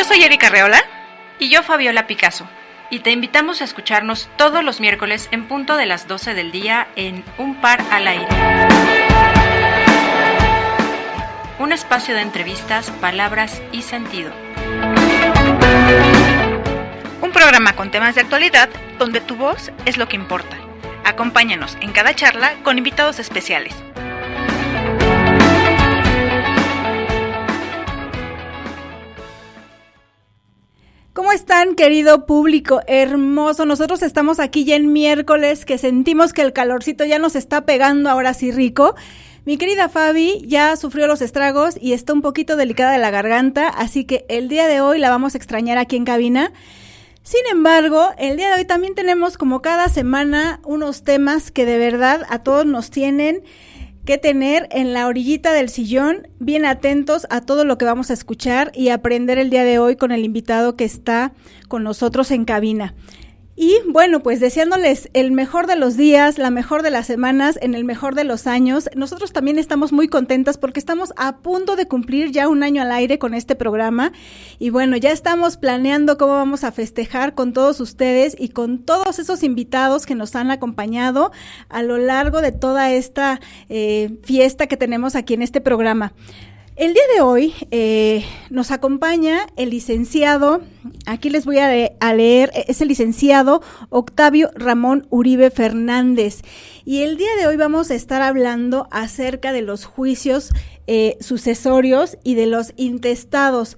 Yo soy Erika Reola. Y yo, Fabiola Picasso. Y te invitamos a escucharnos todos los miércoles en punto de las 12 del día en Un Par al Aire. Un espacio de entrevistas, palabras y sentido. Un programa con temas de actualidad donde tu voz es lo que importa. Acompáñanos en cada charla con invitados especiales. ¿Cómo están, querido público hermoso? Nosotros estamos aquí ya en miércoles, que sentimos que el calorcito ya nos está pegando ahora sí rico. Mi querida Fabi ya sufrió los estragos y está un poquito delicada de la garganta, así que el día de hoy la vamos a extrañar aquí en cabina. Sin embargo, el día de hoy también tenemos, como cada semana, unos temas que de verdad a todos nos tienen que tener en la orillita del sillón, bien atentos a todo lo que vamos a escuchar y aprender el día de hoy con el invitado que está con nosotros en cabina. Y bueno, pues deseándoles el mejor de los días, la mejor de las semanas, en el mejor de los años. Nosotros también estamos muy contentas porque estamos a punto de cumplir ya un año al aire con este programa. Y bueno, ya estamos planeando cómo vamos a festejar con todos ustedes y con todos esos invitados que nos han acompañado a lo largo de toda esta fiesta que tenemos aquí en este programa. El día de hoy nos acompaña el licenciado, aquí les voy a leer, es el licenciado Octavio Ramón Uribe Fernández. Y el día de hoy vamos a estar hablando acerca de los juicios sucesorios y de los intestados.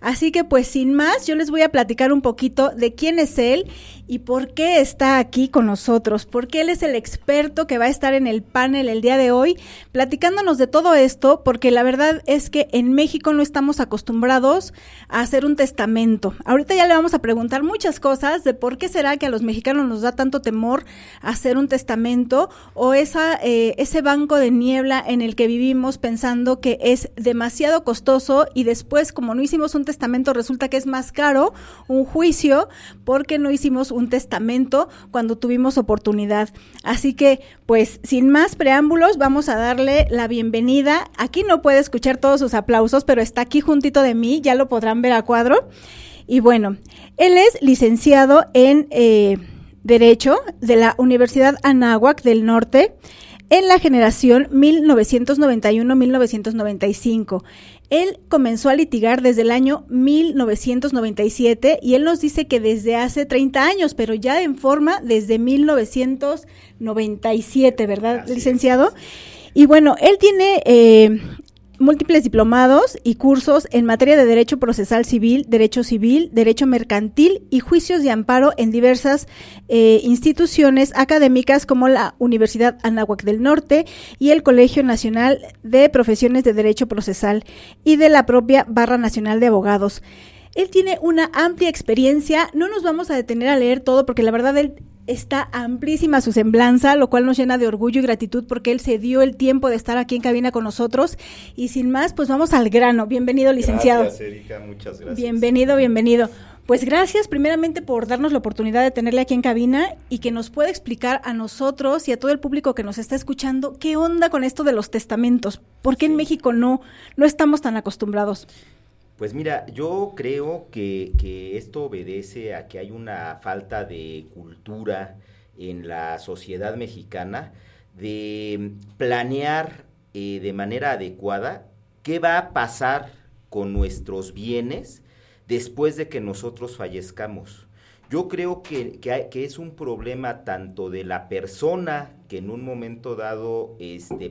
Así que pues sin más, yo les voy a platicar un poquito de quién es él y por qué está aquí con nosotros, porque él es el experto que va a estar en el panel el día de hoy, platicándonos de todo esto, porque la verdad es que en México no estamos acostumbrados a hacer un testamento. Ahorita ya le vamos a preguntar muchas cosas de por qué será que a los mexicanos nos da tanto temor hacer un testamento o ese banco de niebla en el que vivimos pensando que es demasiado costoso y después, como no hicimos un testamento, resulta que es más caro un juicio porque no hicimos un testamento cuando tuvimos oportunidad. Así que, pues, sin más preámbulos, vamos a darle la bienvenida. Aquí no puede escuchar todos sus aplausos, pero está aquí juntito de mí, ya lo podrán ver a cuadro. Y bueno, él es licenciado en Derecho de la Universidad Anáhuac del Norte en la generación 1991-1995. Él comenzó a litigar desde el año 1997 y él nos dice que desde hace 30 años, pero ya en forma desde 1997, ¿verdad, así licenciado? Es. Y bueno, él tiene múltiples diplomados y cursos en materia de Derecho Procesal Civil, Derecho Mercantil y Juicios de Amparo en diversas instituciones académicas como la Universidad Anáhuac del Norte y el Colegio Nacional de Profesiones de Derecho Procesal y de la propia Barra Nacional de Abogados. Él tiene una amplia experiencia, no nos vamos a detener a leer todo porque la verdad él está amplísima su semblanza, lo cual nos llena de orgullo y gratitud porque él se dio el tiempo de estar aquí en cabina con nosotros. Y sin más, pues vamos al grano. Bienvenido, licenciado. Gracias, Erika, muchas gracias. Bienvenido. Pues gracias primeramente por darnos la oportunidad de tenerle aquí en cabina y que nos pueda explicar a nosotros y a todo el público que nos está escuchando qué onda con esto de los testamentos. ¿Por qué en México no estamos tan acostumbrados? Pues mira, yo creo que esto obedece a que hay una falta de cultura en la sociedad mexicana de planear de manera adecuada qué va a pasar con nuestros bienes después de que nosotros fallezcamos. Yo creo que es un problema tanto de la persona que en un momento dado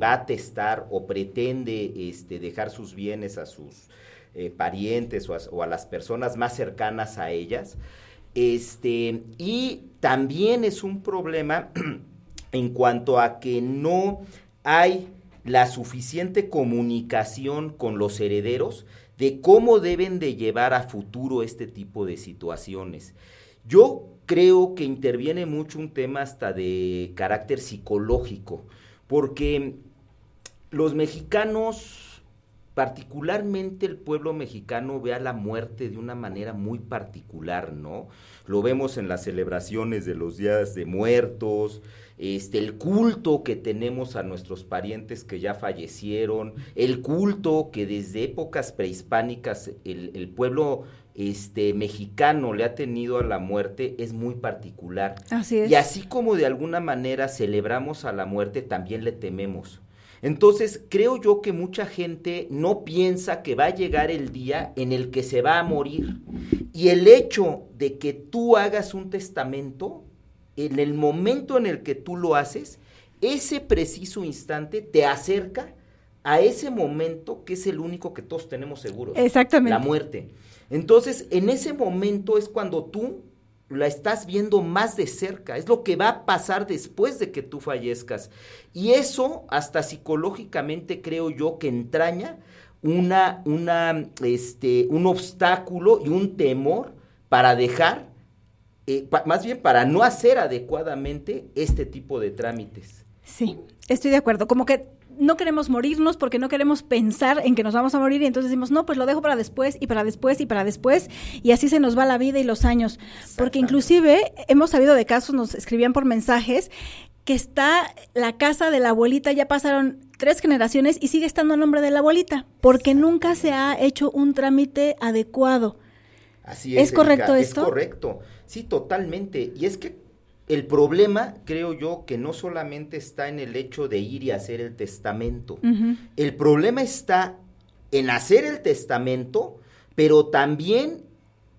va a testar o pretende dejar sus bienes a sus parientes o a las personas más cercanas a ellas, y también es un problema en cuanto a que no hay la suficiente comunicación con los herederos de cómo deben de llevar a futuro este tipo de situaciones. Yo creo que interviene mucho un tema hasta de carácter psicológico, porque los mexicanos, particularmente el pueblo mexicano, ve a la muerte de una manera muy particular, ¿no? Lo vemos en las celebraciones de los días de muertos, el culto que tenemos a nuestros parientes que ya fallecieron, el culto que desde épocas prehispánicas el pueblo mexicano le ha tenido a la muerte es muy particular. Así es. Y así como de alguna manera celebramos a la muerte, también le tememos. Entonces, creo yo que mucha gente no piensa que va a llegar el día en el que se va a morir. Y el hecho de que tú hagas un testamento, en el momento en el que tú lo haces, ese preciso instante te acerca a ese momento que es el único que todos tenemos seguros. Exactamente. La muerte. Entonces, en ese momento es cuando tú la estás viendo más de cerca, es lo que va a pasar después de que tú fallezcas. Y eso, hasta psicológicamente, creo yo que entraña un obstáculo y un temor para dejar, más bien para no hacer adecuadamente este tipo de trámites. Sí, estoy de acuerdo, como que no queremos morirnos porque no queremos pensar en que nos vamos a morir y entonces decimos, no, pues lo dejo para después y para después y para después y así se nos va la vida y los años, porque inclusive hemos sabido de casos, nos escribían por mensajes, que está la casa de la abuelita, ya pasaron 3 generaciones y sigue estando a nombre de la abuelita, porque nunca se ha hecho un trámite adecuado. Así es. ¿Es correcto esto? Es correcto, sí, totalmente, y es que el problema, creo yo, que no solamente está en el hecho de ir y hacer el testamento. Uh-huh. El problema está en hacer el testamento, pero también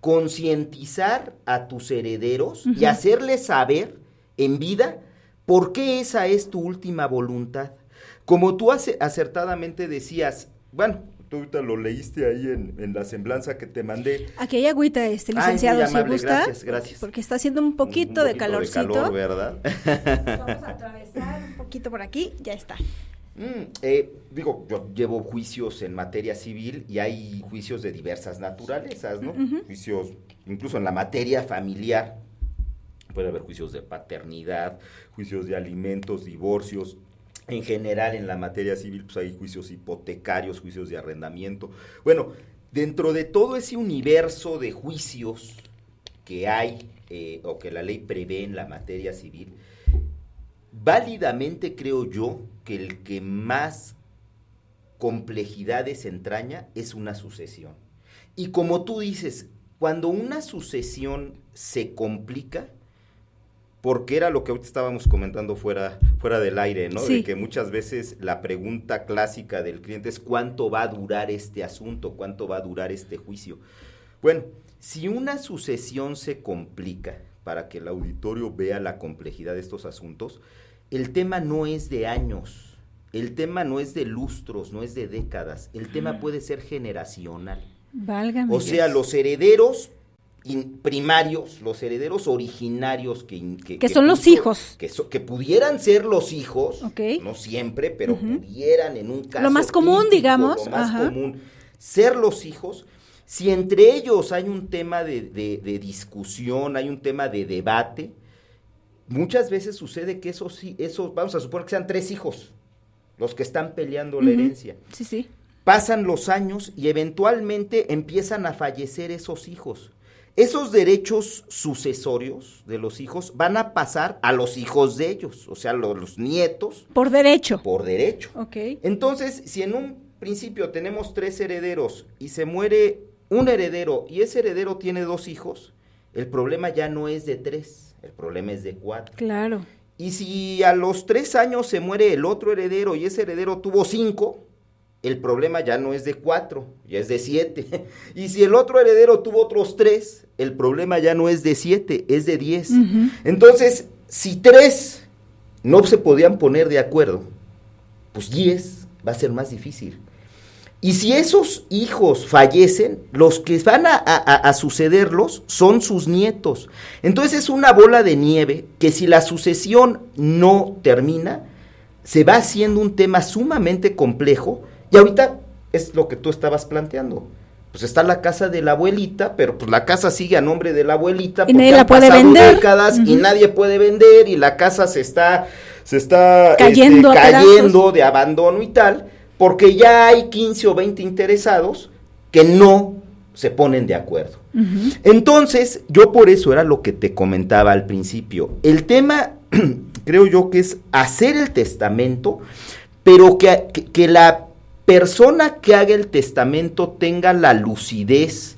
concientizar a tus herederos uh-huh. y hacerles saber en vida por qué esa es tu última voluntad. Como tú acertadamente decías, bueno, tú ahorita lo leíste ahí en la semblanza que te mandé. Aquí hay agüita, licenciado, si gusta. Gracias. Porque está haciendo un poquito de calorcito. De calor, ¿verdad? Vamos a atravesar un poquito por aquí, ya está. Yo llevo juicios en materia civil y hay juicios de diversas naturalezas, ¿no? Uh-huh. Juicios, incluso en la materia familiar, puede haber juicios de paternidad, juicios de alimentos, divorcios. En general, en la materia civil, pues hay juicios hipotecarios, juicios de arrendamiento. Bueno, dentro de todo ese universo de juicios que hay, o que la ley prevé en la materia civil, válidamente creo yo que el que más complejidades entraña es una sucesión. Y como tú dices, cuando una sucesión se complica, porque era lo que ahorita estábamos comentando fuera del aire, ¿no? Sí. De que muchas veces la pregunta clásica del cliente es ¿cuánto va a durar este asunto? ¿Cuánto va a durar este juicio? Bueno, si una sucesión se complica, para que el auditorio vea la complejidad de estos asuntos, el tema no es de años, el tema no es de lustros, no es de décadas, el tema puede ser generacional. Válgame. O sea, los herederos primarios, los herederos originarios que son los hijos. Que pudieran ser los hijos, okay. No siempre, pero pudieran en un caso lo más común, típico, digamos. Lo más común, ser los hijos. Si entre ellos hay un tema de discusión, hay un tema de debate, muchas veces sucede que esos, vamos a suponer que sean 3 hijos, los que están peleando la herencia. Sí, sí. Pasan los años y eventualmente empiezan a fallecer esos hijos. Esos derechos sucesorios de los hijos van a pasar a los hijos de ellos, o sea, los nietos. Por derecho. Por derecho. Ok. Entonces, si en un principio tenemos 3 herederos y se muere un heredero y ese heredero tiene 2 hijos, el problema ya no es de 3, el problema es de 4. Claro. Y si a los 3 años se muere el otro heredero y ese heredero tuvo 5, el problema ya no es de 4, ya es de 7. Y si el otro heredero tuvo otros 3, el problema ya no es de 7, es de 10. Uh-huh. Entonces, si 3 no se podían poner de acuerdo, pues 10 va a ser más difícil. Y si esos hijos fallecen, los que van a sucederlos son sus nietos. Entonces es una bola de nieve que si la sucesión no termina, se va haciendo un tema sumamente complejo. Y ahorita es lo que tú estabas planteando. Pues está la casa de la abuelita, pero pues la casa sigue a nombre de la abuelita. Y nadie la puede vender. Décadas, y nadie puede vender, y la casa se está cayendo de abandono y tal, porque ya hay 15 o 20 interesados que no se ponen de acuerdo. Uh-huh. Entonces, yo por eso era lo que te comentaba al principio. El tema, creo yo, que es hacer el testamento, pero que la persona que haga el testamento tenga la lucidez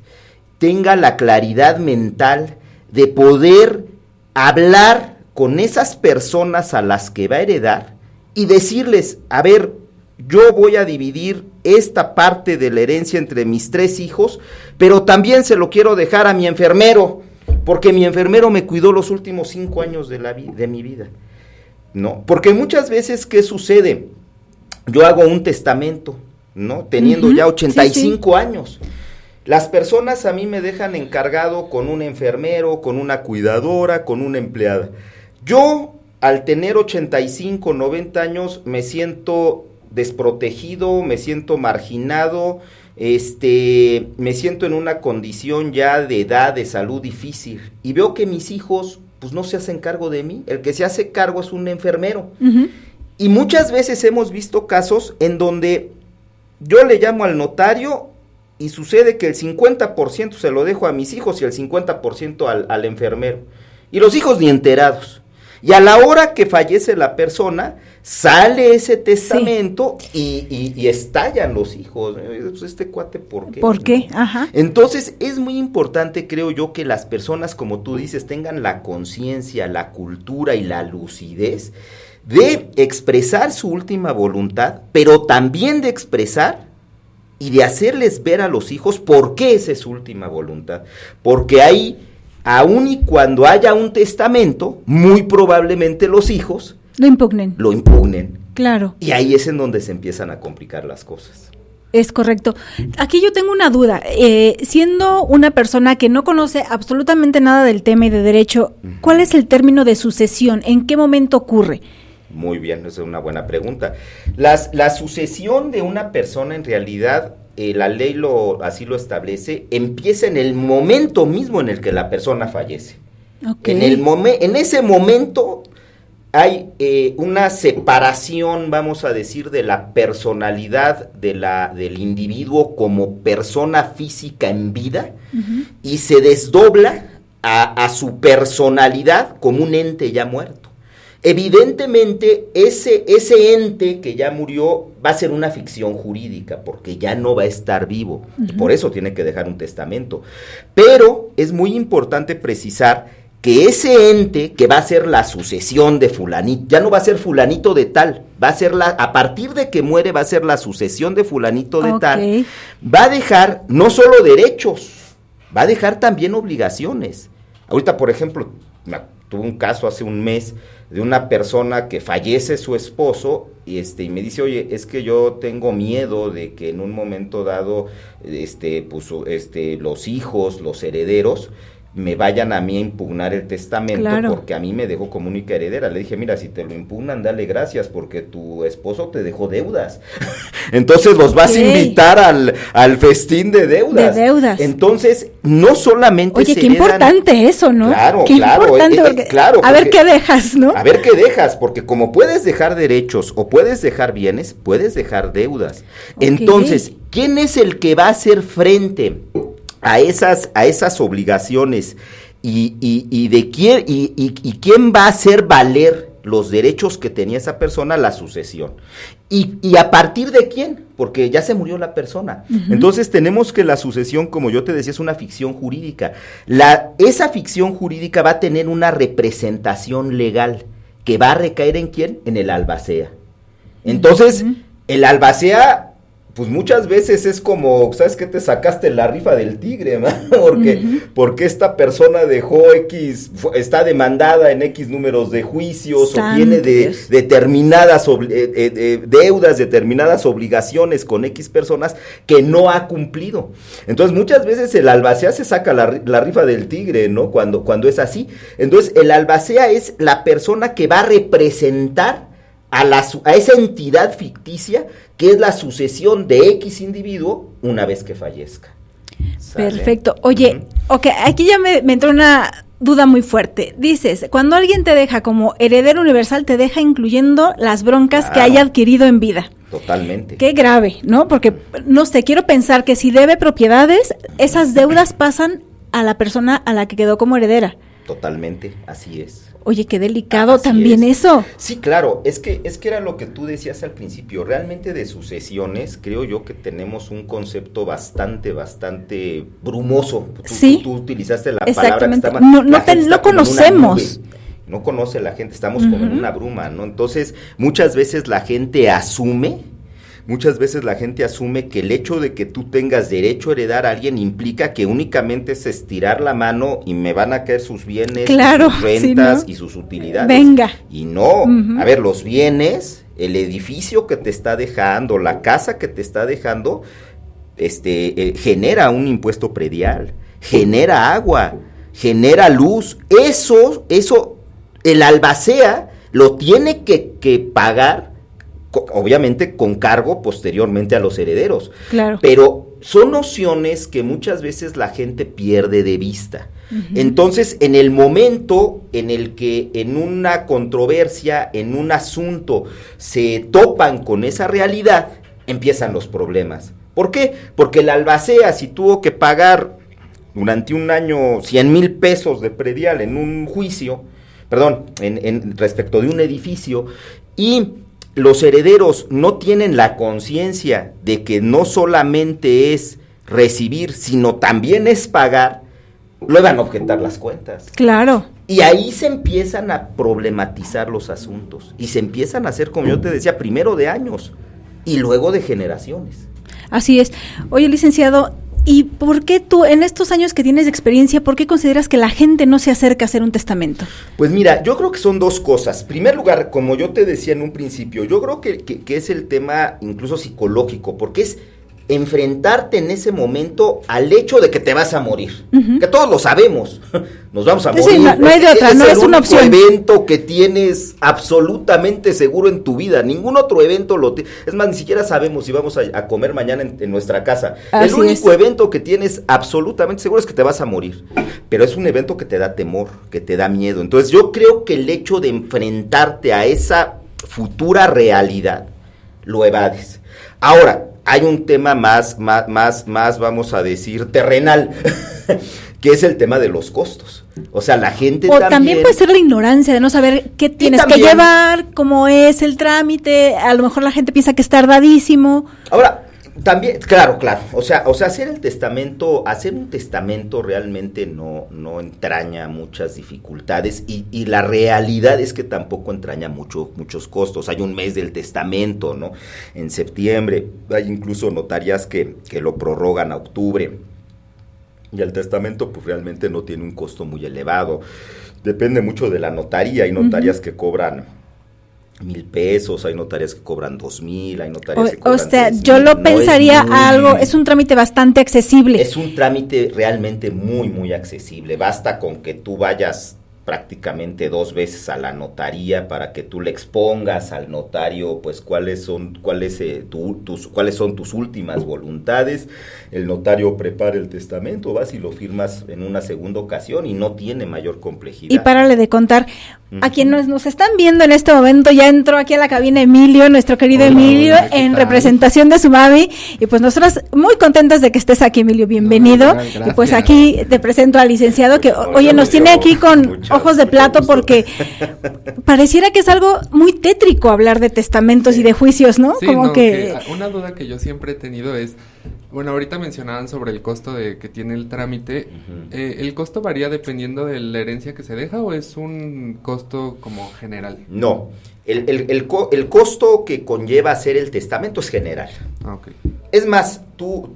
tenga la claridad mental de poder hablar con esas personas a las que va a heredar y decirles, a ver, yo voy a dividir esta parte de la herencia entre mis 3 hijos, pero también se lo quiero dejar a mi enfermero, porque mi enfermero me cuidó los últimos 5 años de mi vida, ¿no? Porque muchas veces, ¿qué sucede? Yo hago un testamento, ¿no? Teniendo ya 85 años. Las personas a mí me dejan encargado con un enfermero, con una cuidadora, con una empleada. Yo, al tener 85, 90 años, me siento desprotegido, me siento marginado, me siento en una condición ya de edad, de salud difícil, y veo que mis hijos, pues no se hacen cargo de mí, el que se hace cargo es un enfermero, y muchas veces hemos visto casos en donde yo le llamo al notario, y sucede que el 50% se lo dejo a mis hijos y el 50% al enfermero, y los hijos ni enterados. Y a la hora que fallece la persona, sale ese testamento y estallan los hijos. Este cuate, ¿por qué? ¿Por qué? Ajá. Entonces, es muy importante, creo yo, que las personas, como tú dices, tengan la conciencia, la cultura y la lucidez de expresar su última voluntad, pero también de expresar y de hacerles ver a los hijos por qué esa es su última voluntad. Porque ahí, aun y cuando haya un testamento, muy probablemente los hijos lo impugnen. Claro. Y ahí es en donde se empiezan a complicar las cosas. Es correcto. Aquí yo tengo una duda. Siendo una persona que no conoce absolutamente nada del tema y de derecho, ¿cuál es el término de sucesión? ¿En qué momento ocurre? Muy bien, esa es una buena pregunta. La sucesión de una persona, en realidad, la ley así lo establece, empieza en el momento mismo en el que la persona fallece. Okay. En ese momento hay una separación, vamos a decir, de la personalidad del individuo como persona física en vida, y se desdobla a su personalidad como un ente ya muerto. Evidentemente, ese ente que ya murió va a ser una ficción jurídica, porque ya no va a estar vivo, y por eso tiene que dejar un testamento. Pero es muy importante precisar que ese ente que va a ser la sucesión de fulanito, ya no va a ser fulanito de tal, va a ser a partir de que muere va a ser la sucesión de fulanito de tal, va a dejar no solo derechos, va a dejar también obligaciones. Ahorita, por ejemplo, tuve un caso hace un mes de una persona que fallece su esposo y me dice, oye, es que yo tengo miedo de que en un momento dado los hijos, los herederos, me vayan a mí a impugnar el testamento, claro, porque a mí me dejó como única heredera. Le dije, mira, si te lo impugnan, dale gracias, porque tu esposo te dejó deudas. Entonces los vas a invitar al festín de deudas. Entonces, no solamente oye, qué importante eso, ¿no? Claro, qué importante, porque, a ver qué dejas, ¿no? A ver qué dejas, porque como puedes dejar derechos o puedes dejar bienes, puedes dejar deudas. Entonces, ¿quién es el que va a hacer frente a esas obligaciones y de quién va a hacer valer los derechos que tenía esa persona? La sucesión. ¿Y a partir de quién? Porque ya se murió la persona. Entonces tenemos que la sucesión, como yo te decía, es una ficción jurídica. Esa ficción jurídica va a tener una representación legal que va a recaer ¿en quién? En el albacea. Entonces, el albacea, pues muchas veces es como, ¿sabes qué? Te sacaste la rifa del tigre, ¿no? Porque esta persona dejó está demandada en X números de juicios, o tiene determinadas deudas, determinadas obligaciones con X personas que no ha cumplido. Entonces muchas veces el albacea se saca la rifa del tigre, ¿no? Cuando es así. Entonces el albacea es la persona que va a representar a esa entidad ficticia que es la sucesión de X individuo una vez que fallezca. ¿Sale? Perfecto. Oye, aquí ya me entró una duda muy fuerte. Dices, cuando alguien te deja como heredero universal, te deja incluyendo las broncas que haya adquirido en vida. Totalmente. Qué grave, ¿no? Porque, no sé, quiero pensar que si debe propiedades, esas deudas pasan a la persona a la que quedó como heredera. Totalmente, así es. Oye, qué delicado Así también es. eso. Sí, claro, es que era lo que tú decías al principio. Realmente de sucesiones creo yo que tenemos un concepto bastante brumoso. Sí, tú utilizaste la exactamente. palabra que No conocemos. No conoce la gente, estamos como en una bruma, ¿no? Entonces, muchas veces la gente asume que el hecho de que tú tengas derecho a heredar a alguien implica que únicamente es estirar la mano y me van a caer sus bienes, claro, sus rentas, sí, ¿no? y sus utilidades. Venga. Y no, a ver, los bienes, el edificio que te está dejando, la casa que te está dejando, genera un impuesto predial, genera agua, genera luz. Eso, el albacea lo tiene que pagar, obviamente con cargo posteriormente a los herederos. Claro. Pero son nociones que muchas veces la gente pierde de vista. Entonces, en el momento en el que en una controversia, en un asunto, se topan con esa realidad, empiezan los problemas. ¿Por qué? Porque el albacea, si tuvo que pagar durante un año 100,000 pesos de predial en un juicio, en respecto de un edificio, y los herederos no tienen la conciencia de que no solamente es recibir, sino también es pagar, le van a objetar las cuentas. Claro. Y ahí se empiezan a problematizar los asuntos, y se empiezan a hacer, como yo te decía, primero de años, y luego de generaciones. Así es. Oye, licenciado, ¿y por qué tú, en estos años que tienes de experiencia, por qué consideras que la gente no se acerca a hacer un testamento? Pues mira, yo creo que son dos cosas. En primer lugar, como yo te decía en un principio, yo creo que es el tema incluso psicológico, porque es enfrentarte en ese momento al hecho de que te vas a morir, que todos lo sabemos, nos vamos a morir. Sí, no hay de otra, no es una opción. Es el único evento que tienes absolutamente seguro en tu vida, ningún otro evento es más, ni siquiera sabemos si vamos a comer mañana en nuestra casa. Así el único evento que tienes absolutamente seguro es que te vas a morir, pero es un evento que te da temor, que te da miedo. Entonces yo creo que el hecho de enfrentarte a esa futura realidad, lo evades. Ahora, hay un tema más, vamos a decir, terrenal, que es el tema de los costos. O sea, la gente también puede ser la ignorancia de no saber qué tienes que llevar, cómo es el trámite, a lo mejor la gente piensa que es tardadísimo. Ahora, también, claro, o sea, hacer un testamento realmente no entraña muchas dificultades, y la realidad es que tampoco entraña muchos costos. Hay un mes del testamento, ¿no? En septiembre, hay incluso notarías que lo prorrogan a octubre, y el testamento pues realmente no tiene un costo muy elevado. Depende mucho de la notaría. Hay notarias que cobran 1,000 pesos, hay notarias que cobran 2,000, hay notarias que cobran 3,000. Yo lo pensaría es un trámite bastante accesible. Es un trámite realmente muy accesible. Basta con que tú vayas prácticamente 2 veces a la notaría para que tú le expongas al notario pues cuáles son tus últimas voluntades. El notario prepara el testamento, vas y lo firmas en una segunda ocasión y no tiene mayor complejidad. Y párale de contar, a quienes nos están viendo en este momento, ya entró aquí a la cabina Emilio, nuestro querido Emilio, en representación de su mami, y pues nosotras muy contentas de que estés aquí, Emilio, bienvenido. Y pues aquí te presento al licenciado que, oye, nos tiene aquí con ojos de plato, porque pareciera que es algo muy tétrico hablar de testamentos y de juicios, ¿no? Sí, como que una duda que yo siempre he tenido es, bueno, ahorita mencionaban sobre el costo que tiene el trámite. ¿El costo varía dependiendo de la herencia que se deja o es un costo como general? No, el costo que conlleva hacer el testamento es general. Okay. Es más, tú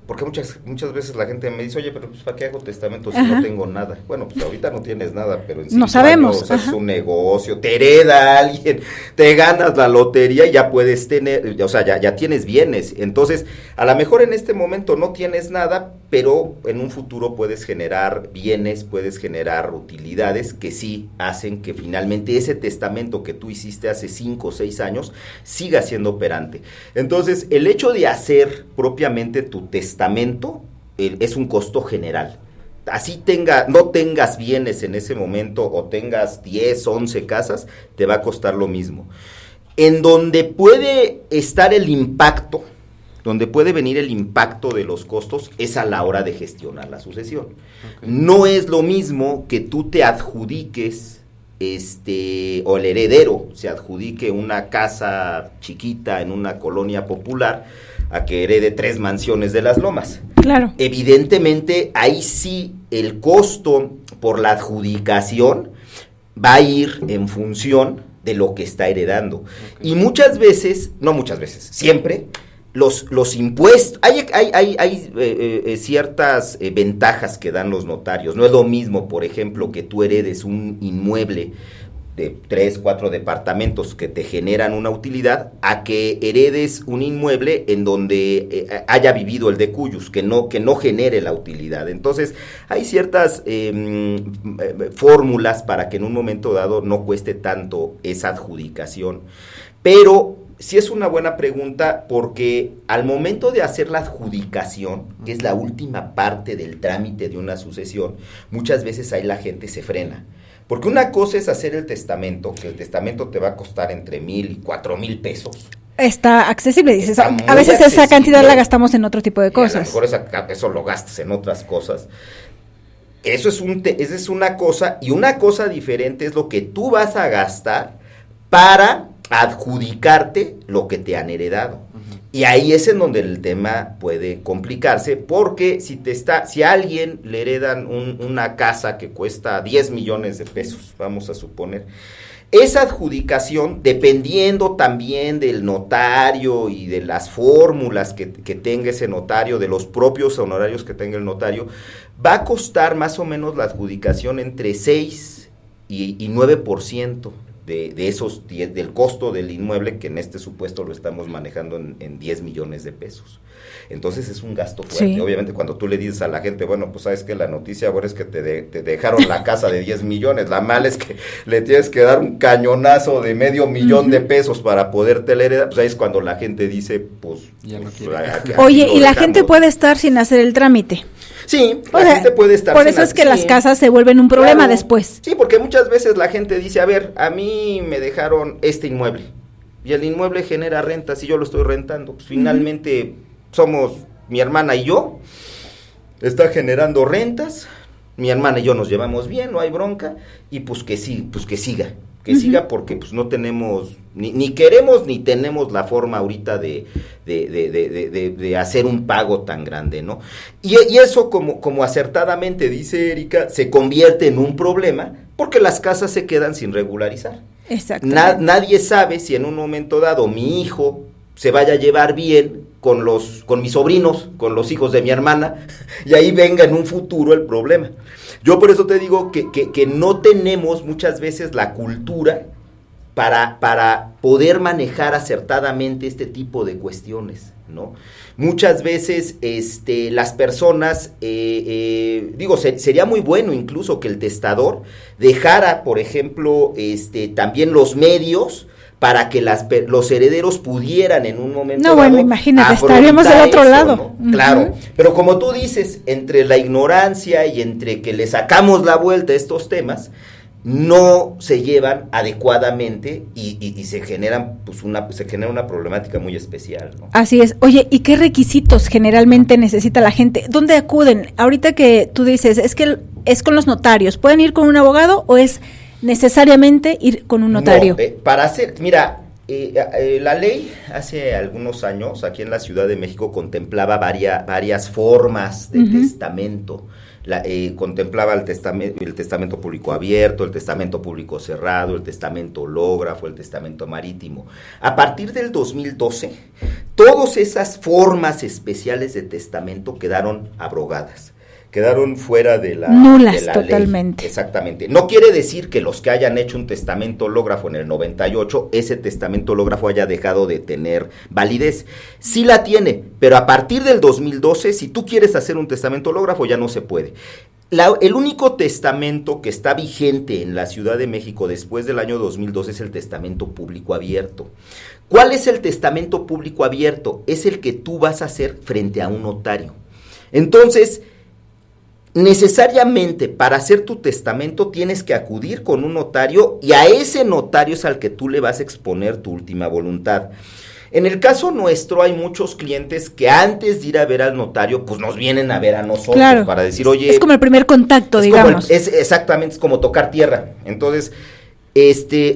porque muchas veces la gente me dice, oye, pero pues ¿para qué hago testamento si no tengo nada? Bueno, pues ahorita no tienes nada, pero en 5 no sabemos. años es un negocio, te hereda alguien, te ganas la lotería y ya puedes tener, o sea, ya tienes bienes. Entonces, a lo mejor en este momento no tienes nada, pero en un futuro puedes generar bienes, puedes generar utilidades que sí hacen que finalmente ese testamento que tú hiciste hace 5 o 6 años siga siendo operante. Entonces, el hecho de hacer propiamente tu testamento es un costo general. Así no tengas bienes en ese momento o tengas 10, 11 casas, te va a costar lo mismo. En donde puede estar el impacto, donde puede venir el impacto de los costos, es a la hora de gestionar la sucesión. Okay. No es lo mismo que tú te adjudiques o el heredero se adjudique una casa chiquita en una colonia popular a que herede 3 mansiones de Las Lomas. Claro. Evidentemente, ahí sí el costo por la adjudicación va a ir en función de lo que está heredando. Okay. Y muchas veces, no muchas veces, siempre, los impuestos, hay ciertas ventajas que dan los notarios. No es lo mismo, por ejemplo, que tú heredes un inmueble de 3, 4 departamentos que te generan una utilidad, a que heredes un inmueble en donde haya vivido el decuyus, que no genere la utilidad. Entonces, hay ciertas fórmulas para que en un momento dado no cueste tanto esa adjudicación, pero sí es una buena pregunta, porque al momento de hacer la adjudicación, que es la última parte del trámite de una sucesión, muchas veces ahí la gente se frena. Porque una cosa es hacer el testamento, que el testamento te va a costar entre 1,000 y 4,000 pesos. Está accesible, dices. Está a veces accesible. Esa cantidad la gastamos en otro tipo de cosas. A lo mejor eso lo gastas en otras cosas. Esa es una cosa, y una cosa diferente es lo que tú vas a gastar para adjudicarte lo que te han heredado. Uh-huh. Y ahí es en donde el tema puede complicarse, porque si a alguien le heredan una casa que cuesta 10 millones de pesos, vamos a suponer, esa adjudicación, dependiendo también del notario y de las fórmulas que tenga ese notario, de los propios honorarios que tenga el notario, va a costar más o menos la adjudicación entre 6 y 9%. De esos 10, del costo del inmueble, que en este supuesto lo estamos manejando en 10 millones de pesos. Entonces es un gasto fuerte. Sí. Obviamente cuando tú le dices a la gente, bueno, pues sabes que la noticia ahora es que te dejaron la casa de 10 millones, la mala es que le tienes que dar un cañonazo de $500,000 de pesos para poderte heredar, pues ahí es cuando la gente dice, pues... Ya no quiere. Oye, y la gente puede estar sin hacer el trámite. Sí, gente puede estar... Por eso es que las casas se vuelven un problema después. Sí, porque muchas veces la gente dice, a ver, a mí me dejaron este inmueble, y el inmueble genera rentas y yo lo estoy rentando. Pues finalmente somos mi hermana y yo, está generando rentas, mi hermana y yo nos llevamos bien, no hay bronca, y pues que sí, pues que siga. Que siga, porque pues no tenemos, ni queremos ni tenemos la forma ahorita de hacer un pago tan grande, ¿no? Y eso, como acertadamente dice Erika, se convierte en un problema, porque las casas se quedan sin regularizar. Exacto. Nadie sabe si en un momento dado mi hijo se vaya a llevar bien con mis sobrinos, con los hijos de mi hermana, y ahí venga en un futuro el problema. Yo por eso te digo que no tenemos muchas veces la cultura para poder manejar acertadamente este tipo de cuestiones, ¿no? Muchas veces las personas, sería muy bueno incluso que el testador dejara, por ejemplo, también los medios para que los herederos pudieran en un momento dado, bueno, imagínate, estaríamos del otro lado. ¿no? Uh-huh. Claro, pero como tú dices, entre la ignorancia y entre que le sacamos la vuelta a estos temas, no se llevan adecuadamente y se generan se genera una problemática muy especial, ¿no? Así es. Oye, ¿y qué requisitos generalmente necesita la gente? ¿Dónde acuden? Ahorita que tú dices, es que es con los notarios, ¿pueden ir con un abogado o es necesariamente ir con un notario? No, la ley hace algunos años aquí en la Ciudad de México contemplaba varias formas de testamento. Contemplaba el testamento público abierto, el testamento público cerrado, el testamento hológrafo, el testamento marítimo. A partir del 2012, todas esas formas especiales de testamento quedaron abrogadas. Quedaron fuera de la nulas de la totalmente. Ley. Exactamente. No quiere decir que los que hayan hecho un testamento hológrafo en el 98, ese testamento hológrafo haya dejado de tener validez. Sí la tiene, pero a partir del 2012, si tú quieres hacer un testamento hológrafo, ya no se puede. El único testamento que está vigente en la Ciudad de México después del año 2012 es el testamento público abierto. ¿Cuál es el testamento público abierto? Es el que tú vas a hacer frente a un notario. Entonces, necesariamente para hacer tu testamento tienes que acudir con un notario, y a ese notario es al que tú le vas a exponer tu última voluntad. En el caso nuestro hay muchos clientes que antes de ir a ver al notario, pues nos vienen a ver a nosotros, claro, para decir, oye... Es como el primer contacto, digamos. Exactamente, es como tocar tierra. Entonces,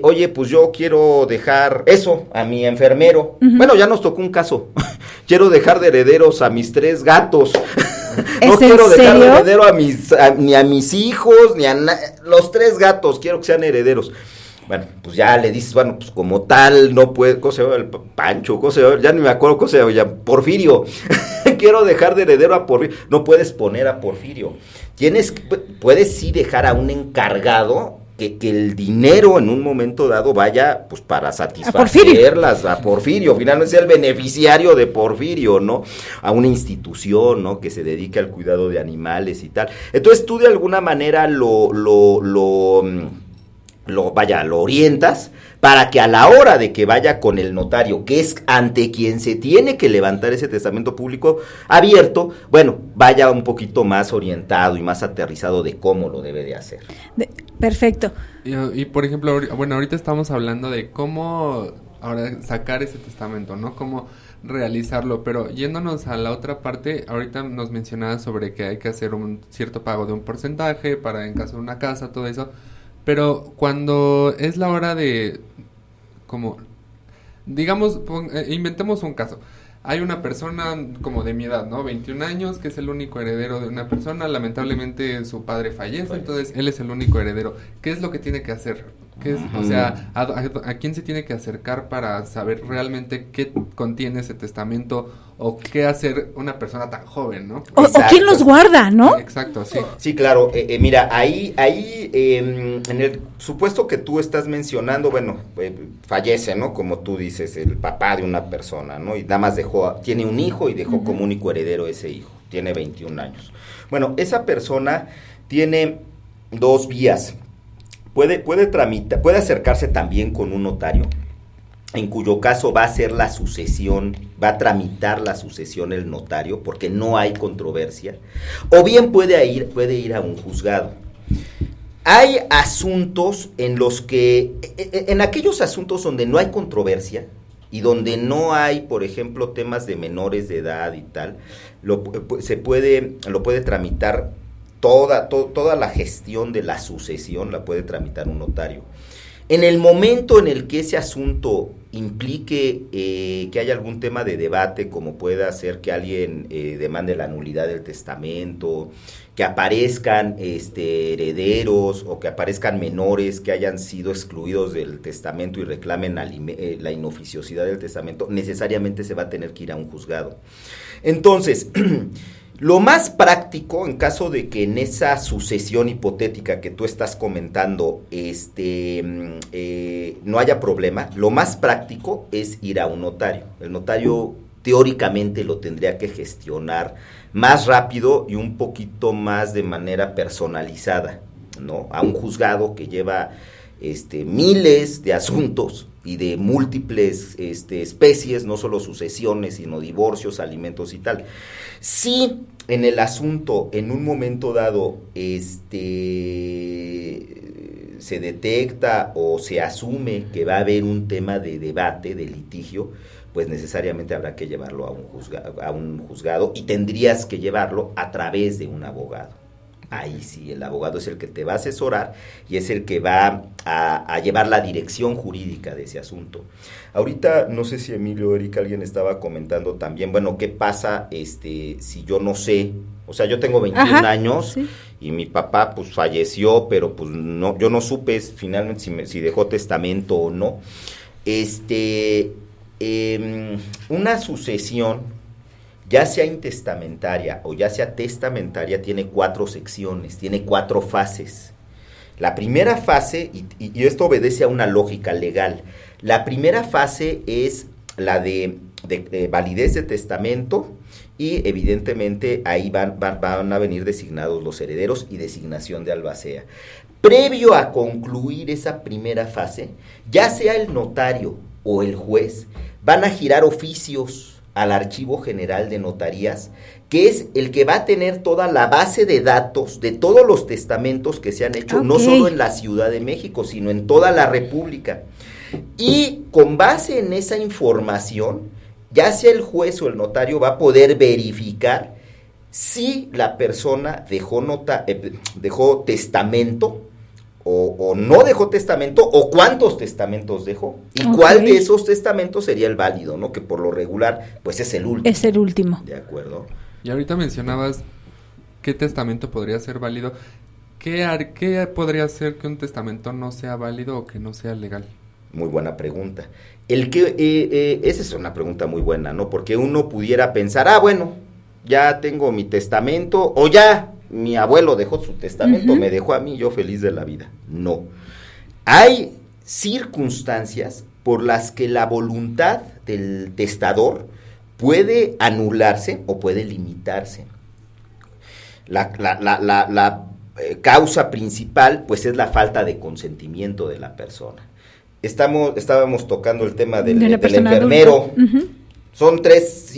oye, pues yo quiero dejar eso a mi enfermero. Bueno, ya nos tocó un caso. Quiero dejar de herederos a mis 3 gatos. No quiero dejar de heredero ni a mis hijos, ni a los 3 gatos, quiero que sean herederos. Bueno, pues ya le dices, bueno, pues como tal, no puede, ¿cómo se llama? El Pancho, ¿cómo se llama? Ya ni me acuerdo cómo se llama, Porfirio. Quiero dejar de heredero a Porfirio. No puedes poner a Porfirio. Puedes sí dejar a un encargado que el dinero en un momento dado vaya pues para satisfacerlas a Porfirio, finalmente sea el beneficiario de Porfirio, ¿no? A una institución, ¿no? Que se dedique al cuidado de animales y tal. Entonces tú de alguna manera lo orientas para que a la hora de que vaya con el notario, que es ante quien se tiene que levantar ese testamento público abierto, bueno, vaya un poquito más orientado y más aterrizado de cómo lo debe de hacer. Perfecto. Y por ejemplo, bueno, ahorita estamos hablando de cómo ahora sacar ese testamento, ¿no? Cómo realizarlo, pero yéndonos a la otra parte, ahorita nos mencionabas sobre que hay que hacer un cierto pago de un porcentaje para en caso de una casa, todo eso. Pero cuando es la hora de, como, digamos, inventemos un caso. Hay una persona como de mi edad, ¿no? 21 años, que es el único heredero de una persona. Lamentablemente su padre fallece, entonces él es el único heredero. ¿Qué es lo que tiene que hacer? ¿Qué es, o sea, a quién se tiene que acercar para saber realmente qué contiene ese testamento o qué hacer una persona tan joven, ¿no? O quién los guarda, ¿no? Exacto, sí. Sí, claro. Mira, ahí en el supuesto que tú estás mencionando, bueno, fallece, ¿no? Como tú dices, el papá de una persona, ¿no? Y nada más tiene un hijo y dejó como único heredero ese hijo. Tiene 21 años. Bueno, esa persona tiene 2 vías. Puede tramitar, puede acercarse también con un notario, en cuyo caso va a hacer la sucesión, va a tramitar la sucesión el notario, porque no hay controversia, o bien puede ir a un juzgado. Hay asuntos en los que, en aquellos asuntos donde no hay controversia, y donde no hay, por ejemplo, temas de menores de edad y tal, lo puede tramitar. Toda la gestión de la sucesión la puede tramitar un notario. En el momento en el que ese asunto implique que haya algún tema de debate, como pueda ser que alguien demande la nulidad del testamento, que aparezcan herederos o que aparezcan menores que hayan sido excluidos del testamento y reclamen la inoficiosidad del testamento, necesariamente se va a tener que ir a un juzgado. Entonces, lo más práctico, en caso de que en esa sucesión hipotética que tú estás comentando no haya problema, lo más práctico es ir a un notario. El notario teóricamente lo tendría que gestionar más rápido y un poquito más de manera personalizada, ¿no? A un juzgado que lleva miles de asuntos y de múltiples especies, no solo sucesiones, sino divorcios, alimentos y tal. Si en el asunto, en un momento dado, se detecta o se asume que va a haber un tema de debate, de litigio, pues necesariamente habrá que llevarlo a un juzgado y tendrías que llevarlo a través de un abogado. Ahí sí, el abogado es el que te va a asesorar y es el que va a llevar la dirección jurídica de ese asunto. Ahorita, no sé si Emilio o Erika, alguien estaba comentando también, bueno, ¿qué pasa si yo no sé? O sea, yo tengo 21 años, sí, y mi papá pues falleció, pero pues no, yo no supe finalmente si dejó testamento o no. Una sucesión, ya sea intestamentaria o ya sea testamentaria, tiene 4 secciones, tiene 4 fases. La primera fase, y esto obedece a una lógica legal, la primera fase es la de validez de testamento y evidentemente ahí van a venir designados los herederos y designación de albacea. Previo a concluir esa primera fase, ya sea el notario o el juez, van a girar oficios al Archivo General de Notarías, que es el que va a tener toda la base de datos de todos los testamentos que se han hecho, no solo en la Ciudad de México, sino en toda la República. Y con base en esa información, ya sea el juez o el notario va a poder verificar si la persona dejó testamento o no dejó testamento, o cuántos testamentos dejó, y cuál de esos testamentos sería el válido, ¿no? Que por lo regular, pues es el último. Es el último. De acuerdo. Y ahorita mencionabas qué testamento podría ser válido. ¿Qué podría hacer que un testamento no sea válido o que no sea legal? Muy buena pregunta. Esa es una pregunta muy buena, ¿no? Porque uno pudiera pensar, bueno, ya tengo mi testamento, o ya mi abuelo dejó su testamento, me dejó a mí, yo feliz de la vida. No. Hay circunstancias por las que la voluntad del testador puede anularse o puede limitarse. La causa principal, pues, es la falta de consentimiento de la persona. Estábamos tocando el tema del enfermero. Son 3,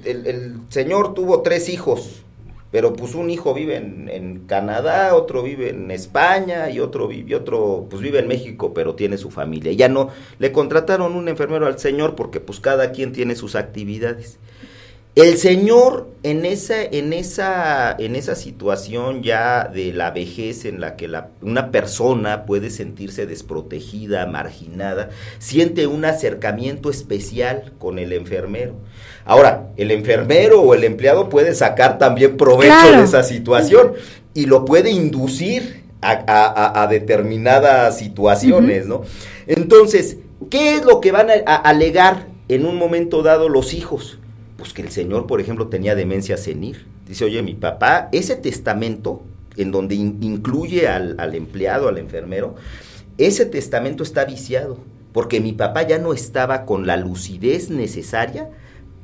el señor tuvo 3 hijos, pero pues un hijo vive en Canadá, otro vive en España y otro pues vive en México, pero tiene su familia. Ya no le contrataron un enfermero al señor porque pues cada quien tiene sus actividades. El señor en esa situación ya de la vejez en la que una persona puede sentirse desprotegida, marginada, siente un acercamiento especial con el enfermero. Ahora, el enfermero o el empleado puede sacar también provecho de esa situación y lo puede inducir a determinadas situaciones, ¿no? Entonces, ¿qué es lo que van a alegar en un momento dado los hijos? Pues que el señor, por ejemplo, tenía demencia senil. Dice, oye, mi papá, ese testamento, en donde incluye al empleado, al enfermero, ese testamento está viciado, porque mi papá ya no estaba con la lucidez necesaria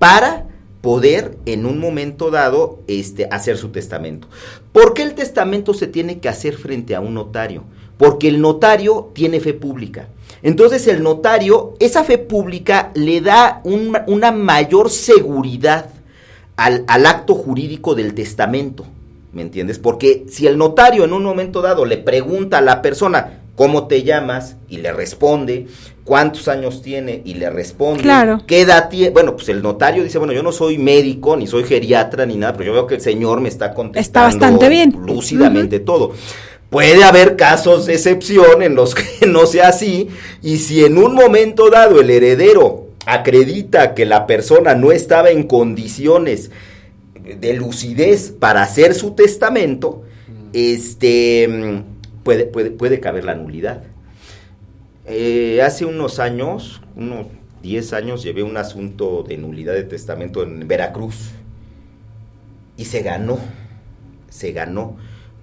para poder, en un momento dado, hacer su testamento. ¿Por qué el testamento se tiene que hacer frente a un notario? Porque el notario tiene fe pública. Entonces el notario, esa fe pública le da una mayor seguridad al acto jurídico del testamento, ¿me entiendes? Porque si el notario en un momento dado le pregunta a la persona, ¿cómo te llamas? Y le responde, ¿cuántos años tiene? Y le responde, ¿qué edad tiene? Bueno, pues el notario dice, bueno, yo no soy médico, ni soy geriatra, ni nada, pero yo veo que el señor me está contestando está bastante bien, lúcidamente todo. Puede haber casos de excepción en los que no sea así, y si en un momento dado el heredero acredita que la persona no estaba en condiciones de lucidez para hacer su testamento, puede caber la nulidad. Hace unos años, unos 10 años, llevé un asunto de nulidad de testamento en Veracruz, y se ganó.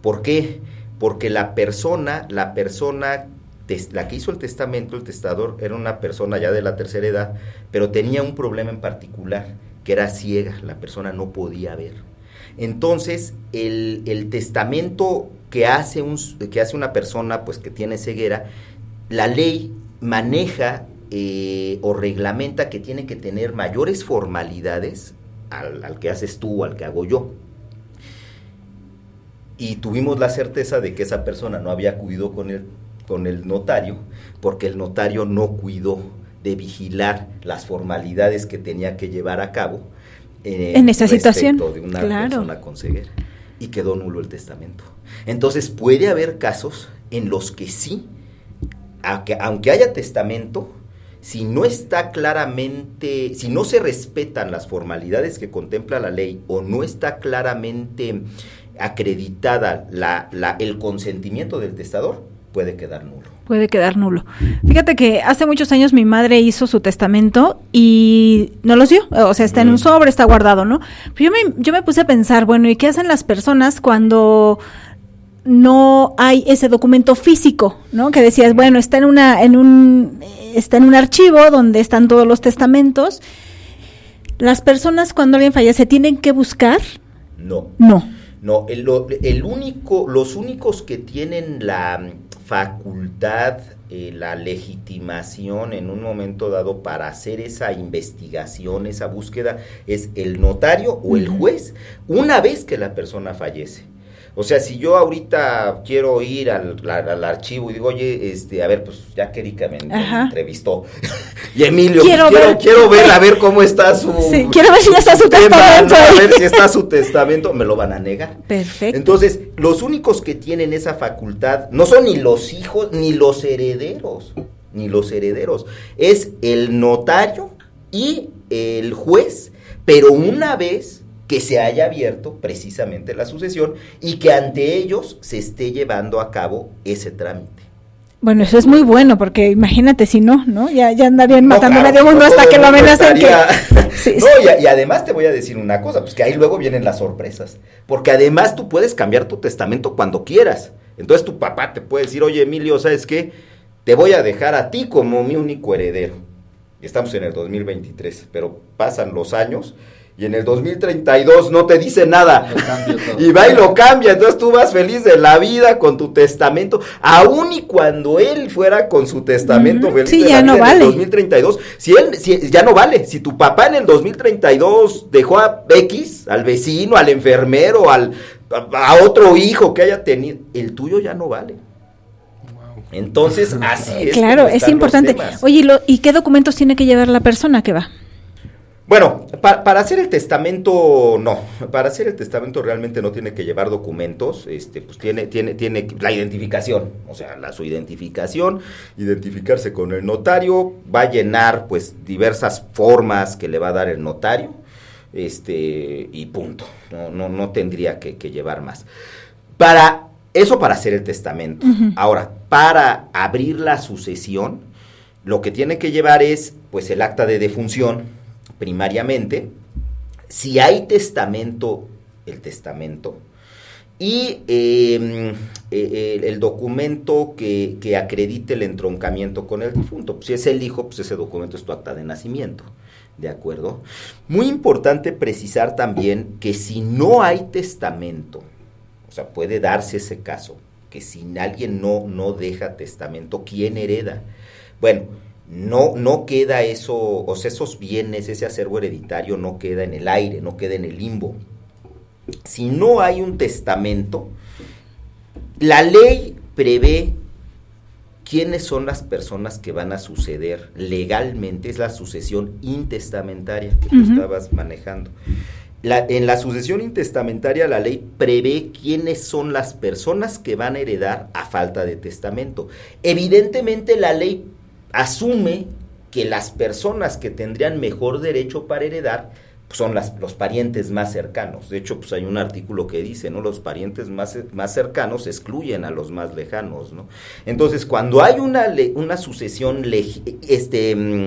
¿Por qué? Porque la persona, la que hizo el testamento, el testador, era una persona ya de la tercera edad, pero tenía un problema en particular, que era ciega, la persona no podía ver. Entonces, el testamento que hace una persona, pues, que tiene ceguera, la ley maneja o reglamenta que tiene que tener mayores formalidades al que haces tú, al que hago yo. Y tuvimos la certeza de que esa persona no había acudido con el notario, porque el notario no cuidó de vigilar las formalidades que tenía que llevar a cabo en esa situación de una persona con ceguera, y quedó nulo el testamento. Entonces puede haber casos en los que sí, aunque haya testamento, si no está claramente, si no se respetan las formalidades que contempla la ley, o no está claramente acreditada el consentimiento del testador, puede quedar nulo. Fíjate que hace muchos años mi madre hizo su testamento y no los dio, o sea, está en un sobre, está guardado, ¿no? Pero yo me puse a pensar, bueno, ¿y qué hacen las personas cuando no hay ese documento físico, ¿no? Que decías, bueno, está en un archivo donde están todos los testamentos. Las personas, cuando alguien fallece, ¿tienen que buscar? No, los únicos que tienen la facultad, la legitimación en un momento dado para hacer esa investigación, esa búsqueda, es el notario o el juez, una vez que la persona fallece. O sea, si yo ahorita quiero ir al archivo y digo, oye, a ver, pues ya que Erika me entrevistó, y Emilio, quiero ver a ver cómo está su... Sí, quiero ver si ya está su testamento. A ver si está su testamento, me lo van a negar. Perfecto. Entonces, los únicos que tienen esa facultad no son ni los hijos ni los herederos, es el notario y el juez, pero una vez que se haya abierto precisamente la sucesión y que ante ellos se esté llevando a cabo ese trámite. Bueno, eso es muy bueno, porque imagínate si no, ya andarían matando a medio mundo hasta que lo amenacen Sí. Y además te voy a decir una cosa, pues que ahí luego vienen las sorpresas, porque además tú puedes cambiar tu testamento cuando quieras. Entonces tu papá te puede decir, oye Emilio, ¿sabes qué? Te voy a dejar a ti como mi único heredero. Estamos en el 2023, pero pasan los años y en el 2032 no te dice nada, y va y lo cambia, entonces tú vas feliz de la vida con tu testamento, aun y cuando él fuera con su testamento feliz sí, de ya la vida no vale. en el 2032, si ya no vale, si tu papá en el 2032 dejó a X, al vecino, al enfermero, a otro hijo que haya tenido, el tuyo ya no vale. Entonces, así es. Claro, es importante. Oye, ¿y qué documentos tiene que llevar la persona que va? Bueno, para hacer el testamento, no. Para hacer el testamento realmente no tiene que llevar documentos, pues tiene la identificación, o sea, su identificación, identificarse con el notario, va a llenar, pues, diversas formas que le va a dar el notario, y punto. No tendría que llevar más. Para hacer el testamento. Uh-huh. Ahora, para abrir la sucesión, lo que tiene que llevar es, pues, el acta de defunción, primariamente, si hay testamento, el testamento, y el documento que acredite el entroncamiento con el difunto. Pues si es el hijo, pues ese documento es tu acta de nacimiento, ¿de acuerdo? Muy importante precisar también que si no hay testamento, o sea, puede darse ese caso, que si alguien no deja testamento, ¿quién hereda? Bueno, no queda eso, o sea, esos bienes, ese acervo hereditario no queda en el aire, no queda en el limbo. Si no hay un testamento, la ley prevé quiénes son las personas que van a suceder legalmente, es la sucesión intestamentaria que tú estabas manejando. En la sucesión intestamentaria la ley prevé quiénes son las personas que van a heredar a falta de testamento. Evidentemente la ley asume que las personas que tendrían mejor derecho para heredar pues son los parientes más cercanos. De hecho, pues hay un artículo que dice, ¿no? Los parientes más cercanos excluyen a los más lejanos, ¿no? Entonces, cuando hay una sucesión legítima,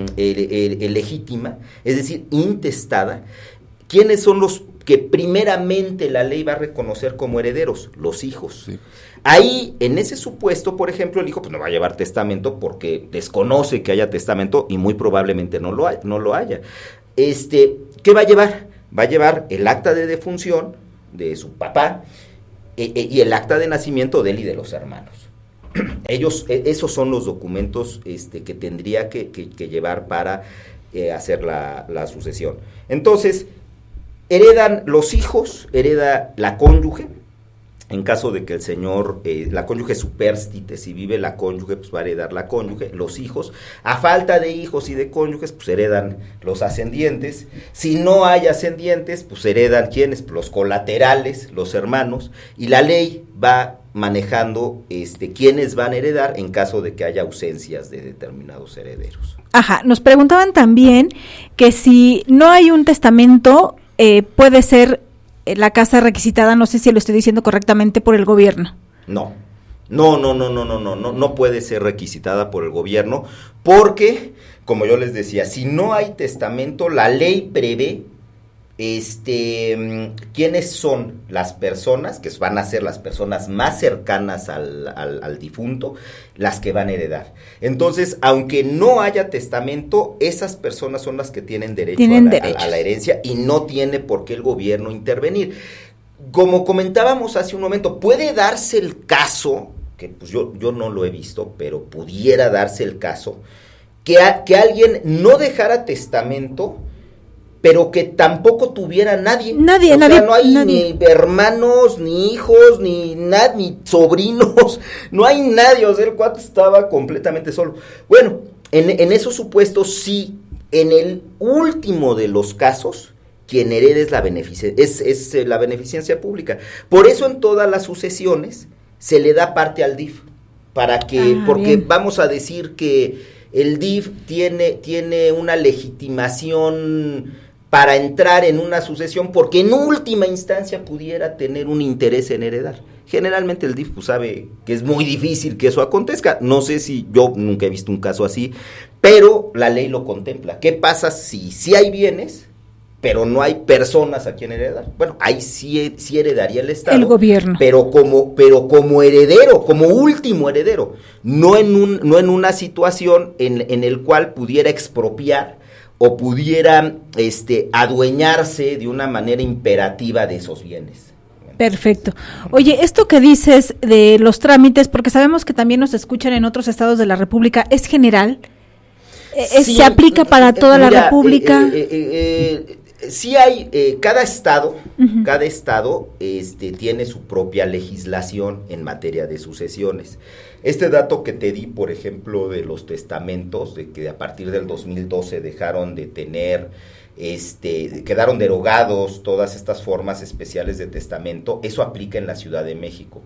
es decir, intestada, ¿quiénes son los que primeramente la ley va a reconocer como herederos? Los hijos. Sí. Ahí, en ese supuesto, por ejemplo, el hijo pues no va a llevar testamento porque desconoce que haya testamento y muy probablemente no lo haya. ¿Qué va a llevar? Va a llevar el acta de defunción de su papá y el acta de nacimiento de él y de los hermanos. Esos son los documentos que tendría que llevar para hacer la sucesión. Entonces, heredan los hijos, hereda la cónyuge. En caso de que el señor, la cónyuge supérstite, si vive la cónyuge, pues va a heredar la cónyuge, los hijos. A falta de hijos y de cónyuges, pues heredan los ascendientes. Si no hay ascendientes, pues heredan ¿quiénes? Pues los colaterales, los hermanos. Y la ley va manejando quiénes van a heredar en caso de que haya ausencias de determinados herederos. Ajá, nos preguntaban también que si no hay un testamento, puede ser la casa requisitada, no sé si lo estoy diciendo correctamente, por el gobierno. No puede ser requisitada por el gobierno porque, como yo les decía, si no hay testamento, la ley prevé quiénes son las personas, que van a ser las personas más cercanas al difunto, las que van a heredar. Entonces, aunque no haya testamento, esas personas son las que tienen derecho a la herencia y no tiene por qué el gobierno intervenir. Como comentábamos hace un momento, puede darse el caso, que pues yo no lo he visto, pero pudiera darse el caso, que alguien no dejara testamento pero que tampoco tuviera nadie. Nadie, o nadie, sea, no hay nadie. ni hermanos, ni hijos, ni sobrinos, no hay nadie, o sea, el cuate estaba completamente solo. Bueno, en esos supuestos sí, en el último de los casos, quien hereda es la beneficencia pública. Por eso en todas las sucesiones se le da parte al DIF, porque bien. Vamos a decir que el DIF tiene una legitimación para entrar en una sucesión, porque en última instancia pudiera tener un interés en heredar. Generalmente el DIF pues, sabe que es muy difícil que eso acontezca. No sé si yo nunca he visto un caso así, pero la ley lo contempla. ¿Qué pasa si hay bienes, pero no hay personas a quien heredar? Bueno, ahí sí heredaría el Estado. El gobierno. Pero como heredero, como último heredero, no en una situación en el cual pudiera expropiar o pudiera adueñarse de una manera imperativa de esos bienes. Perfecto. Oye, esto que dices de los trámites, porque sabemos que también nos escuchan en otros estados de la República, ¿es general? Sí, ¿se aplica para toda la República? Sí hay, cada estado tiene su propia legislación en materia de sucesiones. Este dato que te di, por ejemplo, de los testamentos, de que a partir del 2012 dejaron de tener, quedaron derogados todas estas formas especiales de testamento, eso aplica en la Ciudad de México.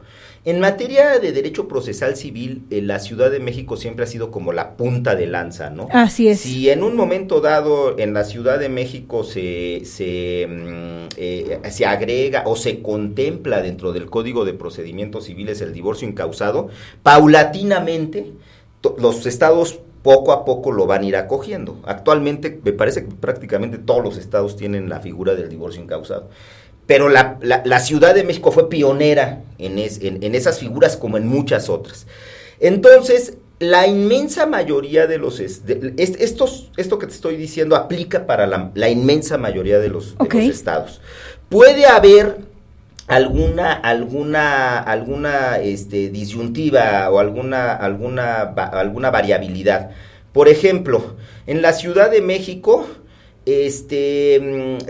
En materia de derecho procesal civil, la Ciudad de México siempre ha sido como la punta de lanza, ¿no? Así es. Si en un momento dado en la Ciudad de México se agrega o se contempla dentro del Código de Procedimientos Civiles el divorcio incausado, paulatinamente los estados poco a poco lo van a ir acogiendo. Actualmente me parece que prácticamente todos los estados tienen la figura del divorcio incausado. Pero la Ciudad de México fue pionera en esas figuras como en muchas otras. Entonces, la inmensa mayoría de los... esto que te estoy diciendo aplica para la inmensa mayoría de los estados. Puede haber alguna disyuntiva o alguna variabilidad. Por ejemplo, en la Ciudad de México...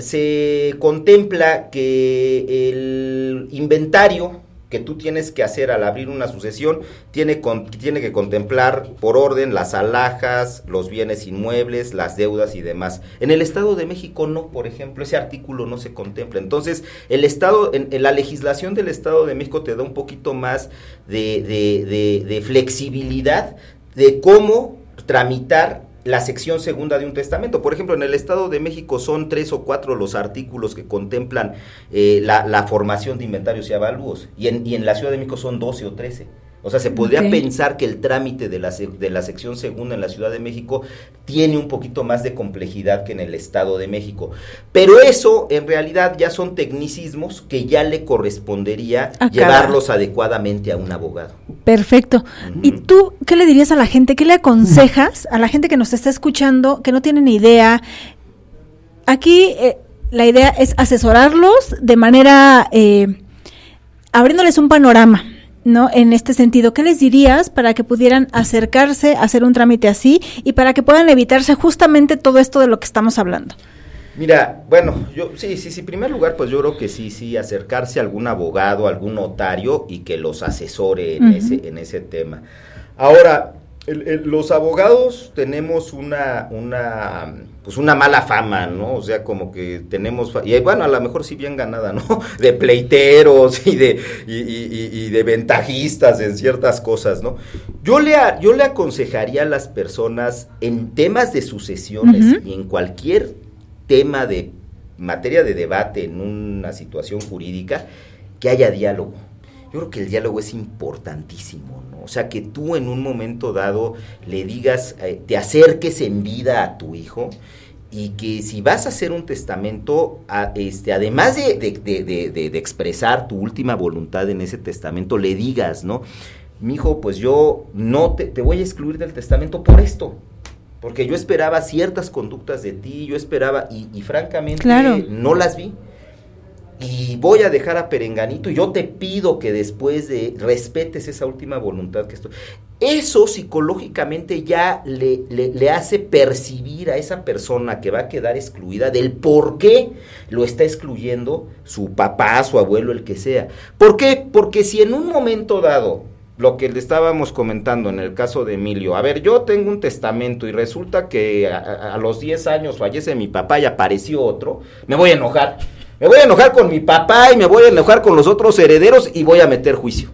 se contempla que el inventario que tú tienes que hacer al abrir una sucesión tiene que contemplar por orden las alhajas, los bienes inmuebles, las deudas y demás. En el Estado de México no, por ejemplo, ese artículo no se contempla. Entonces, el Estado, en la legislación del Estado de México te da un poquito más de flexibilidad de cómo tramitar la sección segunda de un testamento. Por ejemplo, en el Estado de México son 3 o 4 los artículos que contemplan la formación de inventarios y avalúos, y en la Ciudad de México son 12 o 13. O sea, se podría pensar que el trámite de la sección segunda en la Ciudad de México tiene un poquito más de complejidad que en el Estado de México. Pero eso, en realidad, ya son tecnicismos que ya le correspondería llevarlos adecuadamente a un abogado. Perfecto. Uh-huh. ¿Y tú qué le dirías a la gente? ¿Qué le aconsejas a la gente que nos está escuchando, que no tiene ni idea? Aquí la idea es asesorarlos de manera, abriéndoles un panorama, ¿no? En este sentido, ¿qué les dirías para que pudieran acercarse a hacer un trámite así y para que puedan evitarse justamente todo esto de lo que estamos hablando? Mira, bueno, en primer lugar, pues yo creo que sí, acercarse a algún abogado, algún notario y que los asesore en ese tema. Ahora, los abogados tenemos una mala fama, ¿no? O sea, como que tenemos, y bueno, a lo mejor sí bien ganada, ¿no? De pleiteros y de ventajistas en ciertas cosas, ¿no? Yo le aconsejaría a las personas en temas de sucesiones y en cualquier tema de materia de debate en una situación jurídica, que haya diálogo. Yo creo que el diálogo es importantísimo, ¿no? O sea, que tú en un momento dado le digas, te acerques en vida a tu hijo, y que si vas a hacer un testamento, además de expresar tu última voluntad en ese testamento, le digas, ¿no? Mijo, pues yo no te voy a excluir del testamento por esto, porque yo esperaba ciertas conductas de ti, yo esperaba, y francamente no las vi. Y voy a dejar a perenganito, y yo te pido que después respetes esa última voluntad que estoy. eso psicológicamente ya le hace percibir a esa persona que va a quedar excluida del por qué lo está excluyendo su papá, su abuelo, el que sea. ¿Por qué? Porque si en un momento dado, lo que le estábamos comentando en el caso de Emilio, a ver, yo tengo un testamento y resulta que a los 10 años fallece mi papá y apareció otro, me voy a enojar. Me voy a enojar con mi papá y me voy a enojar con los otros herederos y voy a meter juicio.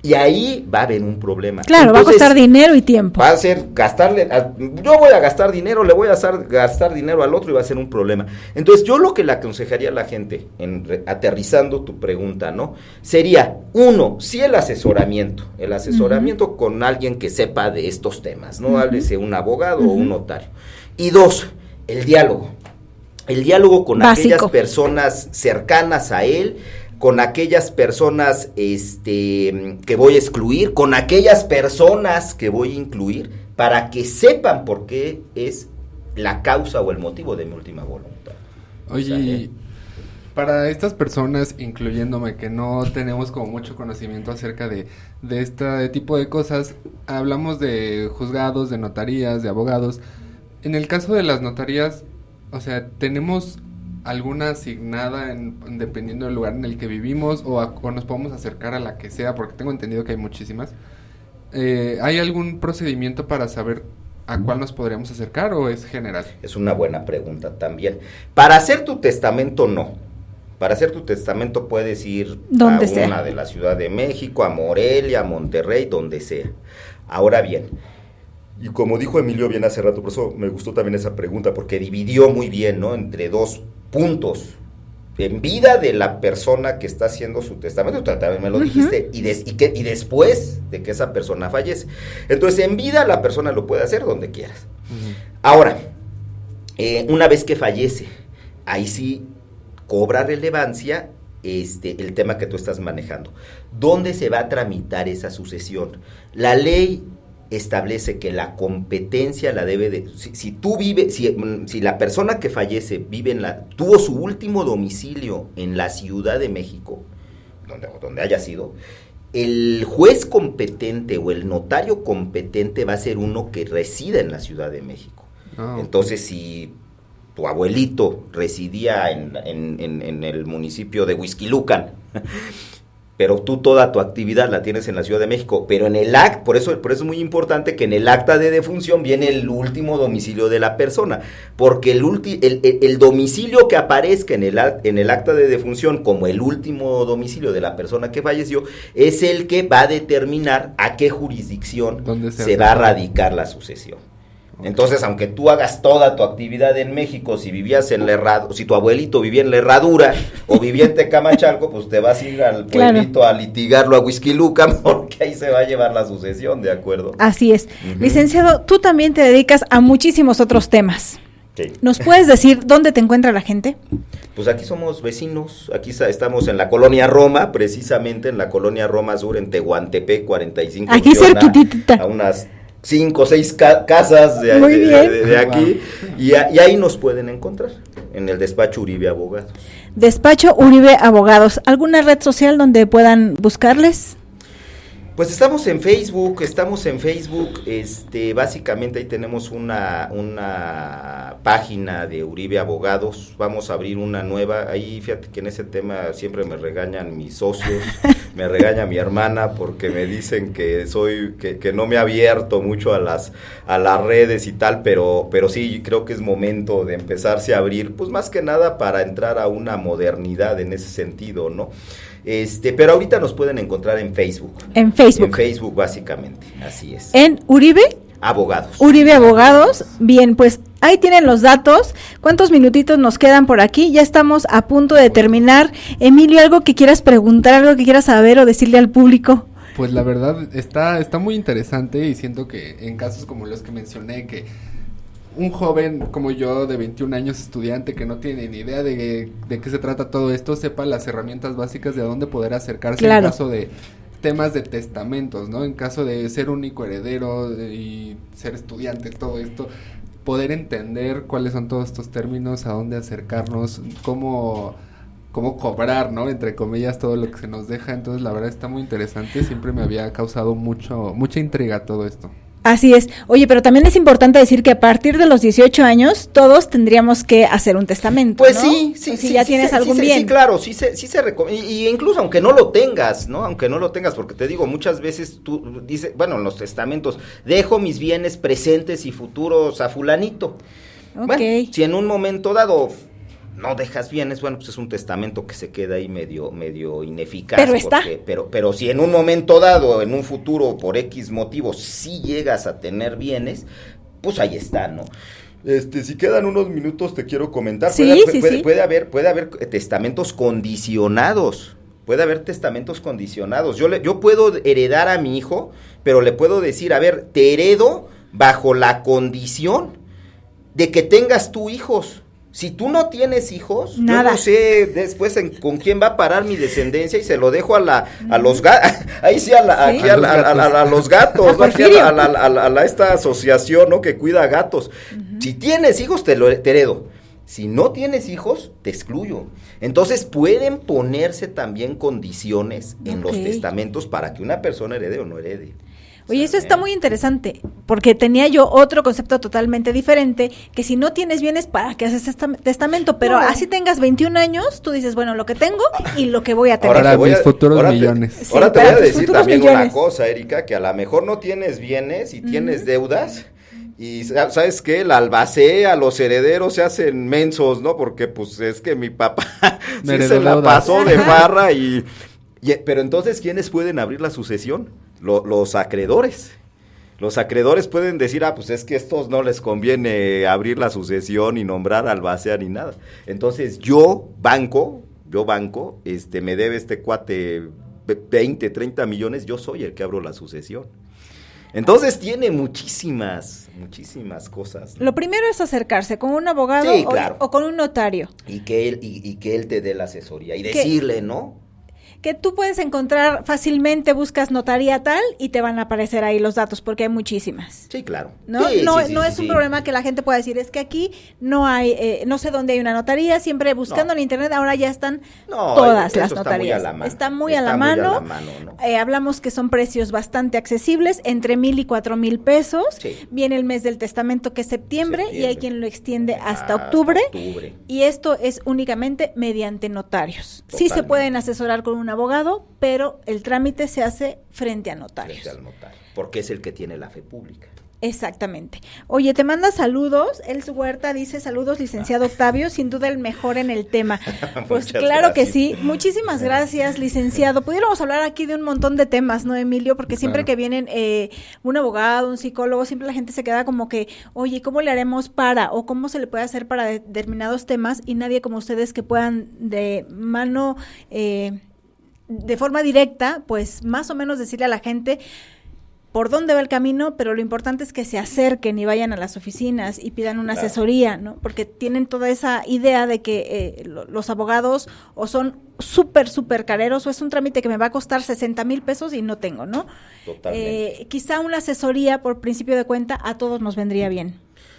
Y ahí va a haber un problema. Claro, entonces, va a costar dinero y tiempo. Va a ser yo voy a gastar dinero, le voy a gastar dinero al otro y va a ser un problema. Entonces, yo lo que le aconsejaría a la gente, aterrizando tu pregunta, ¿no? Sería, uno, sí el asesoramiento con alguien que sepa de estos temas, ¿no? Háblese un abogado o un notario. Y dos, el diálogo con básico. Aquellas personas cercanas a él, con aquellas personas que voy a excluir, con aquellas personas que voy a incluir, para que sepan por qué es la causa o el motivo de mi última voluntad. Oye, para estas personas, incluyéndome, que no tenemos como mucho conocimiento acerca de este tipo de cosas, hablamos de juzgados, de notarías, de abogados. En el caso de las notarías, o sea, ¿tenemos alguna asignada dependiendo del lugar en el que vivimos o nos podemos acercar a la que sea? Porque tengo entendido que hay muchísimas. ¿Hay algún procedimiento para saber a cuál nos podríamos acercar o es general? Es una buena pregunta también. Para hacer tu testamento, no. Para hacer tu testamento puedes ir donde a sea. Una de la Ciudad de México, a Morelia, a Monterrey, donde sea. Ahora bien, y como dijo Emilio bien hace rato, por eso me gustó también esa pregunta, porque dividió muy bien, ¿no? Entre dos puntos. En vida de la persona que está haciendo su testamento, también me lo dijiste, y después de que esa persona fallece. Entonces, en vida la persona lo puede hacer donde quieras. Ahora, una vez que fallece, ahí sí cobra relevancia el tema que tú estás manejando. ¿Dónde se va a tramitar esa sucesión? La ley establece que la competencia la debe de, si la persona que fallece tuvo su último domicilio en la Ciudad de México, donde haya sido, el juez competente o el notario competente va a ser uno que resida en la Ciudad de México. Entonces, si tu abuelito residía en el municipio de Huixquilucan, pero tú toda tu actividad la tienes en la Ciudad de México, pero en el acta, por eso es muy importante que en el acta de defunción viene el último domicilio de la persona, porque el domicilio que aparezca en el acta de defunción como el último domicilio de la persona que falleció, es el que va a determinar a qué jurisdicción se va a radicar la sucesión. Entonces, aunque tú hagas toda tu actividad en México, si vivías en si tu abuelito vivía en la Herradura o vivía en Tecamachalco, pues te vas a ir al pueblito a litigarlo a Huixquilucan, porque ahí se va a llevar la sucesión, ¿de acuerdo? Así es. Licenciado, tú también te dedicas a muchísimos otros temas. Sí. ¿Nos puedes decir dónde te encuentra la gente? Pues aquí somos vecinos, aquí estamos en la Colonia Roma, precisamente en la Colonia Roma Sur, en Tehuantepec, 45. Aquí cerquitita. A unas 5 o 6 casas de aquí, y ahí nos pueden encontrar, en el despacho Uribe Abogados. Despacho Uribe Abogados. ¿Alguna red social donde puedan buscarles? Pues estamos en Facebook, básicamente ahí tenemos una página de Uribe Abogados, vamos a abrir una nueva, ahí fíjate que en ese tema siempre me regañan mis socios, me regaña mi hermana porque me dicen que que no me he abierto mucho a las redes y tal, pero sí creo que es momento de empezarse a abrir, pues más que nada para entrar a una modernidad en ese sentido, ¿no? Pero ahorita nos pueden encontrar en Facebook. En Facebook. En Facebook, básicamente, así es. ¿En Uribe? Abogados. Uribe Abogados. Bien, pues ahí tienen los datos. ¿Cuántos minutitos nos quedan por aquí? Ya estamos a punto de terminar. Emilio, ¿algo que quieras preguntar, algo que quieras saber o decirle al público? Pues la verdad está muy interesante y siento que en casos como los que mencioné, que un joven como yo de 21 años, estudiante, que no tiene ni idea de qué se trata todo esto, sepa las herramientas básicas de a dónde poder acercarse en caso de temas de testamentos, ¿no? En caso de ser único heredero y ser estudiante, todo esto, poder entender cuáles son todos estos términos, a dónde acercarnos, cómo cómo cobrar, ¿no? Entre comillas, todo lo que se nos deja. Entonces, la verdad está muy interesante. Siempre me había causado mucha intriga todo esto. Así es. Oye, pero también es importante decir que a partir de los 18 años todos tendríamos que hacer un testamento, pues ¿no? sí, pues si ya tienes algún bien. Sí, claro, sí se recomienda, y incluso aunque no lo tengas, ¿no? Aunque no lo tengas, porque te digo, muchas veces tú dices, bueno, en los testamentos, dejo mis bienes presentes y futuros a fulanito. Ok. Bueno, si en un momento dado no dejas bienes, bueno, pues es un testamento que se queda ahí medio ineficaz. Pero está. Pero si en un momento dado, en un futuro, por X motivo, sí llegas a tener bienes, pues ahí está, ¿no? Si quedan unos minutos te quiero comentar, Sí, puede haber testamentos condicionados. Puede haber testamentos condicionados. Yo puedo heredar a mi hijo, pero le puedo decir, a ver, te heredo bajo la condición de que tengas tú hijos. Si tú no tienes hijos, nada. Yo no sé después con quién va a parar mi descendencia y se lo dejo a los gatos, ahí sí, a los gatos, ¿no? Aquí a esta asociación, ¿no? Que cuida gatos. Uh-huh. Si tienes hijos, te heredo. Si no tienes hijos, te excluyo. Entonces pueden ponerse también condiciones en los testamentos para que una persona herede o no herede. Oye, eso está muy interesante, porque tenía yo otro concepto totalmente diferente, que si no tienes bienes, ¿para qué haces testamento? Pero así tengas 21 años, tú dices, bueno, lo que tengo y lo que voy a tener. Ahora mis futuros millones. Ahora te voy a decir también una cosa, Erika, que a lo mejor no tienes bienes y tienes deudas, y ¿sabes qué? La albacea, los herederos se hacen mensos, ¿no? Porque pues es que mi papá sí se la pasó de farra pero entonces, ¿quiénes pueden abrir la sucesión? Los acreedores. Los acreedores pueden decir, pues es que a estos no les conviene abrir la sucesión y nombrar albacea ni nada. Entonces yo banco, me debe este cuate 20, 30 millones, yo soy el que abro la sucesión. Entonces tiene muchísimas cosas, ¿no? Lo primero es acercarse con un abogado o con un notario. Y que él te dé la asesoría y decirle, ¿no? Que tú puedes encontrar fácilmente, buscas notaría tal y te van a aparecer ahí los datos, porque hay muchísimas. Sí, claro. ¿No? No es un problema que la gente pueda decir, es que aquí no hay, no sé dónde hay una notaría, siempre buscando en internet, ahora ya están todas las notarías. Está muy a la mano. ¿No? Hablamos que son precios bastante accesibles, entre 1,000 y 4,000 pesos. Sí. Viene el mes del testamento, que es septiembre, y hay quien lo extiende hasta octubre. Y esto es únicamente mediante notarios. Totalmente. Sí se pueden asesorar con un abogado, pero el trámite se hace frente a notarios. Frente al notario, porque es el que tiene la fe pública. Exactamente. Oye, te manda saludos, Els Huerta dice, saludos, licenciado Octavio, sin duda el mejor en el tema. Pues claro gracias. Que sí, muchísimas gracias, licenciado. Pudiéramos hablar aquí de un montón de temas, ¿no, Emilio? Porque siempre que vienen un abogado, un psicólogo, siempre la gente se queda como que, oye, ¿cómo le haremos para? O ¿cómo se le puede hacer para determinados temas? Y nadie como ustedes que puedan de mano... de forma directa, pues más o menos decirle a la gente por dónde va el camino, pero lo importante es que se acerquen y vayan a las oficinas y pidan una asesoría, ¿no? Porque tienen toda esa idea de que los abogados o son súper careros, o es un trámite que me va a costar 60,000 pesos y no tengo, ¿no? Totalmente. Quizá una asesoría por principio de cuenta a todos nos vendría bien.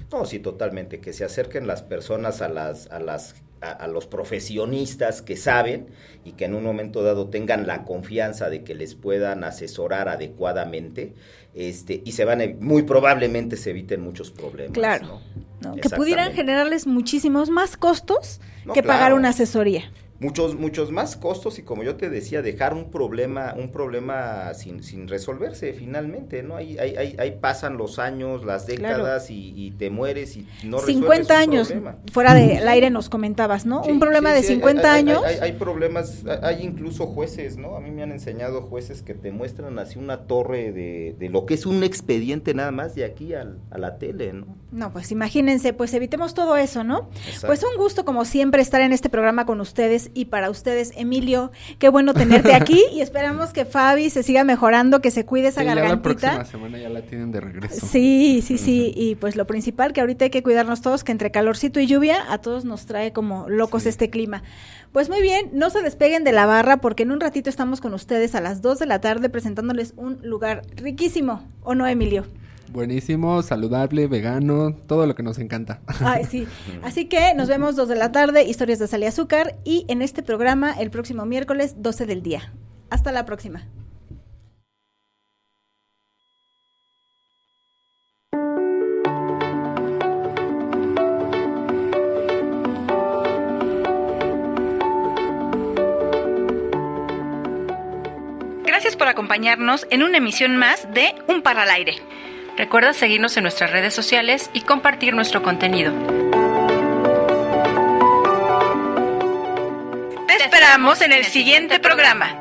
No, sí, totalmente, que se acerquen las personas a los profesionistas que saben y que en un momento dado tengan la confianza de que les puedan asesorar adecuadamente, y muy probablemente se eviten muchos problemas. Claro, ¿no? Que pudieran generarles muchísimos más costos que pagar una asesoría. Muchos más costos, y como yo te decía, dejar un problema sin resolverse finalmente, ¿no? Ahí pasan los años, las décadas, y te mueres y no resuelves 50 años, problema. Fuera del aire nos comentabas, ¿no? Un problema de 50 años. Hay problemas, hay incluso jueces, ¿no? A mí me han enseñado jueces que te muestran así una torre de lo que es un expediente nada más de aquí a la tele, ¿no? No, pues imagínense, pues evitemos todo eso, ¿no? Exacto. Pues un gusto como siempre estar en este programa con ustedes. Y para ustedes, Emilio, qué bueno tenerte aquí, y esperamos que Fabi se siga mejorando, que se cuide esa gargantita. La próxima semana ya la tienen de regreso. Sí, y pues lo principal, que ahorita hay que cuidarnos todos, que entre calorcito y lluvia a todos nos trae como locos este clima. Pues muy bien, no se despeguen de la barra, porque en un ratito estamos con ustedes a las 2 de la tarde presentándoles un lugar riquísimo, ¿o no, Emilio? Buenísimo, saludable, vegano, todo lo que nos encanta. Ay, sí. Así que nos vemos 2 de la tarde, Historias de Sal y Azúcar, y en este programa el próximo miércoles 12 del día. Hasta la próxima. Gracias por acompañarnos en una emisión más de Un Par al Aire. Recuerda seguirnos en nuestras redes sociales y compartir nuestro contenido. Te esperamos en el siguiente programa.